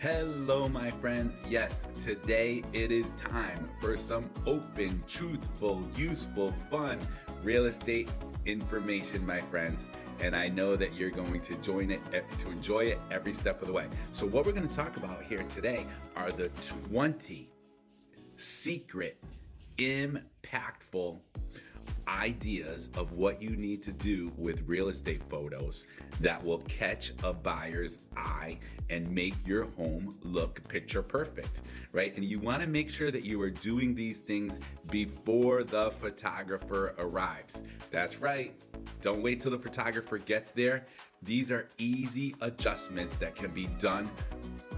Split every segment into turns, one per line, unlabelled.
Hello, my friends. Yes, today it is time for some open, truthful, useful, fun real estate information, my friends. And I know that you're going to enjoy it every step of the way. So what we're going to talk about here today are the 20 secret, impactful ideas of what you need to do with real estate photos that will catch a buyer's eye and make your home look picture perfect, right? And you want to make sure that you are doing these things before the photographer arrives. That's right. Don't wait till the photographer gets there. These are easy adjustments that can be done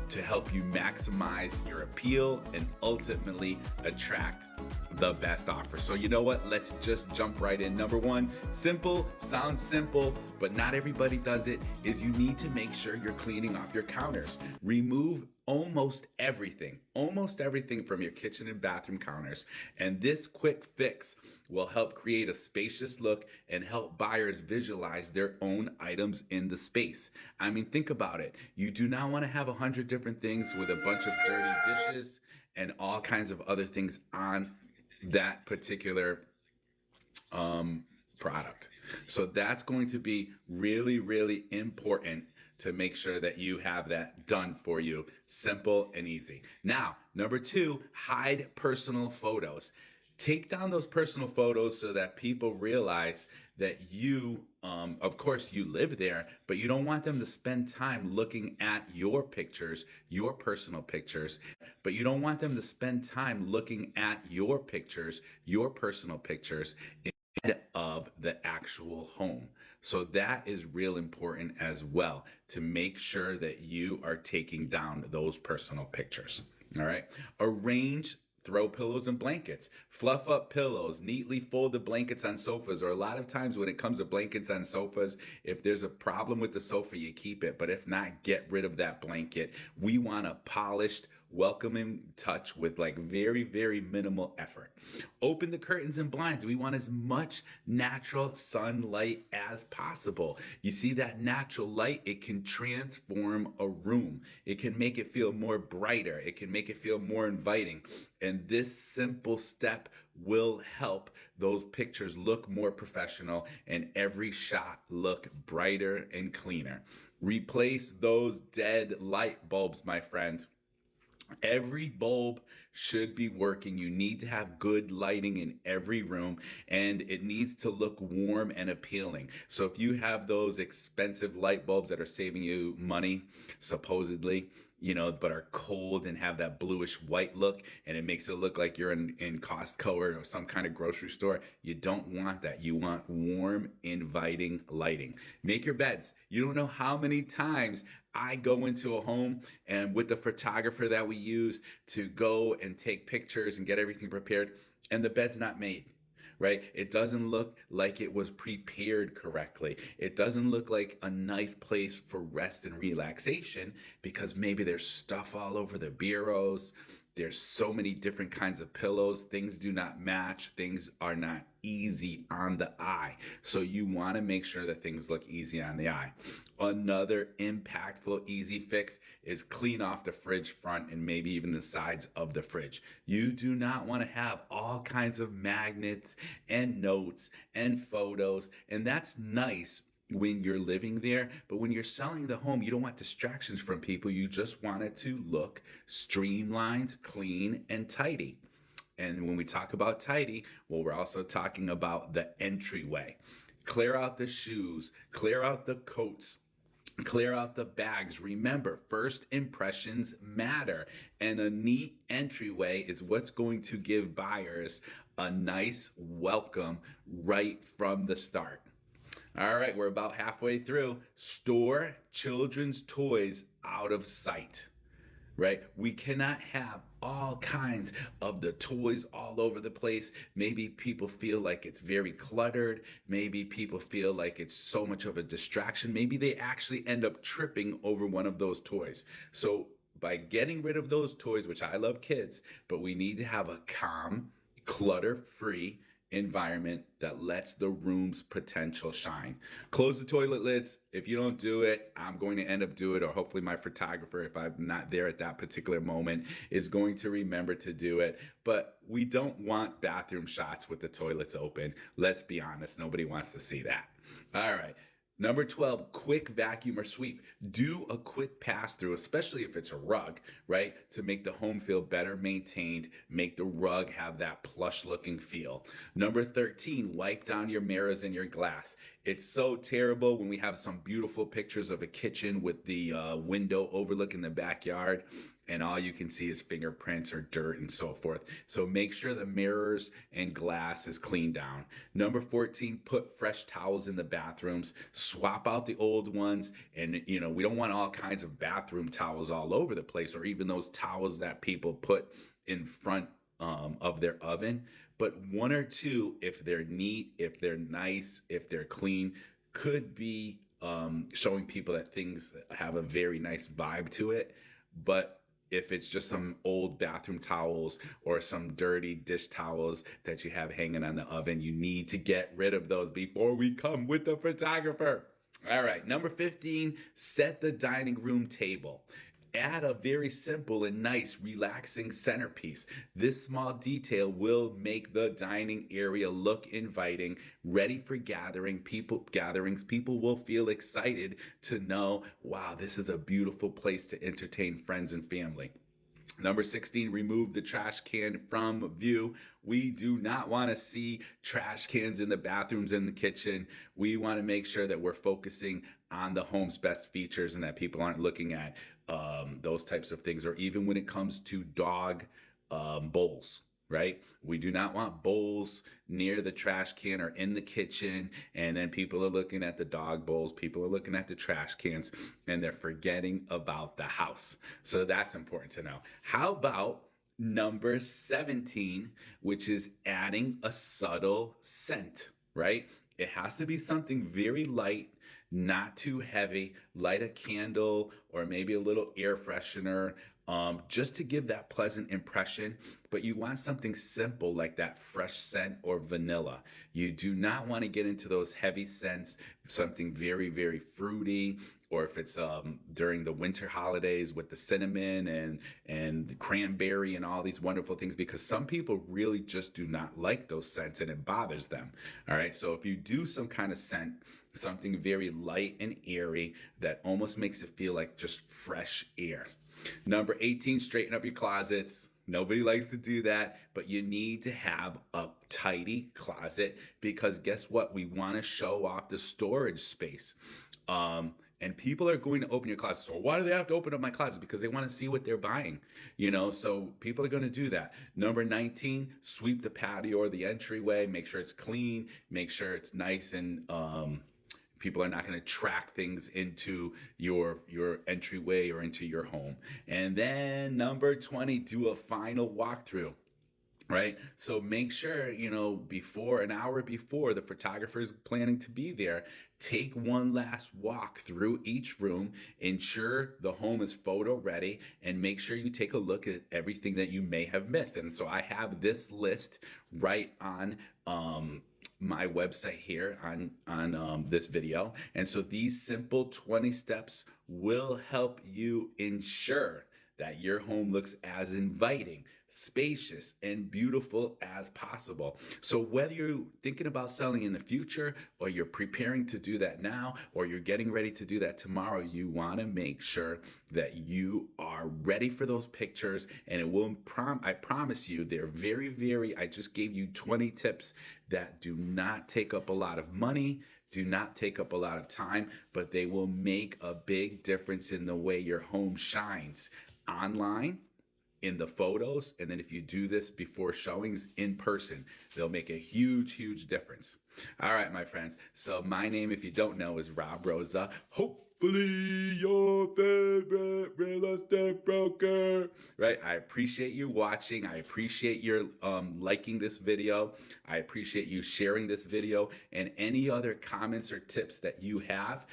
to help you maximize your appeal and ultimately attract the best offer. So you know what? Let's just jump right in. Number one, simple, sounds simple, but not everybody does it, is you need to make sure you're cleaning off your counters. Remove almost everything from your kitchen and bathroom counters. And this quick fix will help create a spacious look and help buyers visualize their own items in the space. I mean, think about it. You do not want to have 100 different things with a bunch of dirty dishes and all kinds of other things on that particular product. So that's going to be really, really important to make sure that you have that done for you. Simple and easy. Now, number two, hide personal photos. Take down those personal photos so that people realize that you, of course, you live there, but you don't want them to spend time looking at your pictures, your personal pictures, but you don't want them to spend time looking at your pictures, your personal pictures instead of the actual home. So that is real important as well, to make sure that you are taking down those personal pictures. All right. Arrange throw pillows and blankets. Fluff up pillows, neatly folded blankets on sofas, or a lot of times when it comes to blankets on sofas, if there's a problem with the sofa, you keep it. But if not, get rid of that blanket. We want a polished, welcoming touch with like very, very minimal effort. Open the curtains and blinds. We want as much natural sunlight as possible. You see that natural light, it can transform a room. It can make it feel more brighter. It can make it feel more inviting. And this simple step will help those pictures look more professional and every shot look brighter and cleaner. Replace those dead light bulbs, my friend. Every bulb should be working. You need to have good lighting in every room, and it needs to look warm and appealing. So if you have those expensive light bulbs that are saving you money, supposedly, but are cold and have that bluish white look, and it makes it look like you're in Costco or some kind of grocery store, you don't want that. You want warm, inviting lighting. Make your beds. You don't know how many times I go into a home and with the photographer that we use to go and take pictures and get everything prepared, and the bed's not made. Right? It doesn't look like it was prepared correctly. It doesn't look like a nice place for rest and relaxation because maybe there's stuff all over the bureaus. There's so many different kinds of pillows. Things do not match. Things are not easy on the eye. So you want to make sure that things look easy on the eye. Another impactful, easy fix is clean off the fridge front and maybe even the sides of the fridge. You do not want to have all kinds of magnets and notes and photos, and that's nice when you're living there, but when you're selling the home, you don't want distractions from people. You just want it to look streamlined, clean, and tidy. And when we talk about tidy, well, we're also talking about the entryway. Clear out the shoes, clear out the coats, clear out the bags. Remember, first impressions matter, and a neat entryway is what's going to give buyers a nice welcome right from the start. All right, we're about halfway through. Store children's toys out of sight, right? We cannot have all kinds of the toys all over the place. Maybe people feel like it's very cluttered. Maybe people feel like it's so much of a distraction. Maybe they actually end up tripping over one of those toys. So by getting rid of those toys, which I love kids, but we need to have a calm, clutter-free environment that lets the room's potential shine. Close the toilet lids. If you don't do it, I'm going to end up doing it, or hopefully my photographer, if I'm not there at that particular moment, is going to remember to do it. But we don't want bathroom shots with the toilets open. Let's be honest, nobody wants to see that. All right. Number 12, quick vacuum or sweep. Do a quick pass through, especially if it's a rug, right? To make the home feel better maintained, make the rug have that plush looking feel. Number 13, wipe down your mirrors and your glass. It's so terrible when we have some beautiful pictures of a kitchen with the window overlooking the backyard, and all you can see is fingerprints or dirt and so forth. So make sure the mirrors and glass is cleaned down. Number 14, put fresh towels in the bathrooms. Swap out the old ones. And, we don't want all kinds of bathroom towels all over the place, or even those towels that people put in front of their oven. But one or two, if they're neat, if they're nice, if they're clean, could be showing people that things have a very nice vibe to it. But if it's just some old bathroom towels or some dirty dish towels that you have hanging on the oven, you need to get rid of those before we come with the photographer. All right, number 15, set the dining room table. Add a very simple and nice, relaxing centerpiece. This small detail will make the dining area look inviting, ready for gatherings. People will feel excited to know, wow, this is a beautiful place to entertain friends and family. Number 16, remove the trash can from view. We do not want to see trash cans in the bathrooms, in the kitchen. We want to make sure that we're focusing on the home's best features and that people aren't looking at those types of things. Or even when it comes to dog bowls, right? We do not want bowls near the trash can or in the kitchen, and then people are looking at the dog bowls, people are looking at the trash cans, and they're forgetting about the house. So that's important to know. How about number 17, which is adding a subtle scent, right? It has to be something very light, not too heavy. Light a candle or maybe a little air freshener, just to give that pleasant impression. But you want something simple like that fresh scent or vanilla. You do not want to get into those heavy scents, something very, very fruity, or if it's during the winter holidays with the cinnamon and the cranberry and all these wonderful things, because some people really just do not like those scents and it bothers them. All right, so if you do some kind of scent, something very light and airy that almost makes it feel like just fresh air. Number 18, straighten up your closets. Nobody likes to do that, but you need to have a tidy closet, because guess what? We want to show off the storage space. And people are going to open your closet. So why do they have to open up my closet? Because they want to see what they're buying, so people are going to do that. Number 19, sweep the patio or the entryway. Make sure it's clean. Make sure it's nice, and people are not going to track things into your entryway or into your home. And then number 20, do a final walkthrough. Right? So make sure, before an hour before the photographer is planning to be there, take one last walk through each room, ensure the home is photo ready, and make sure you take a look at everything that you may have missed. And so I have this list right on my website here on this video. And so these simple 20 steps will help you ensure that your home looks as inviting, spacious, and beautiful as possible. So whether you're thinking about selling in the future, or you're preparing to do that now, or you're getting ready to do that tomorrow, you want to make sure that you are ready for those pictures. And it will, I promise you, they're very, very, I just gave you 20 tips that do not take up a lot of money, do not take up a lot of time, but they will make a big difference in the way your home shines online, in the photos, and then if you do this before showings in person, they'll make a huge, huge difference. All right, my friends. So my name, if you don't know, is Rob Rosa. Hopefully your favorite real estate broker. Right? I appreciate you watching. I appreciate your liking this video. I appreciate you sharing this video, and any other comments or tips that you have,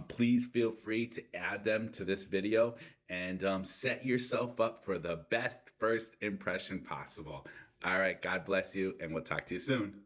please feel free to add them to this video, and set yourself up for the best first impression possible. All right, God bless you, and we'll talk to you soon.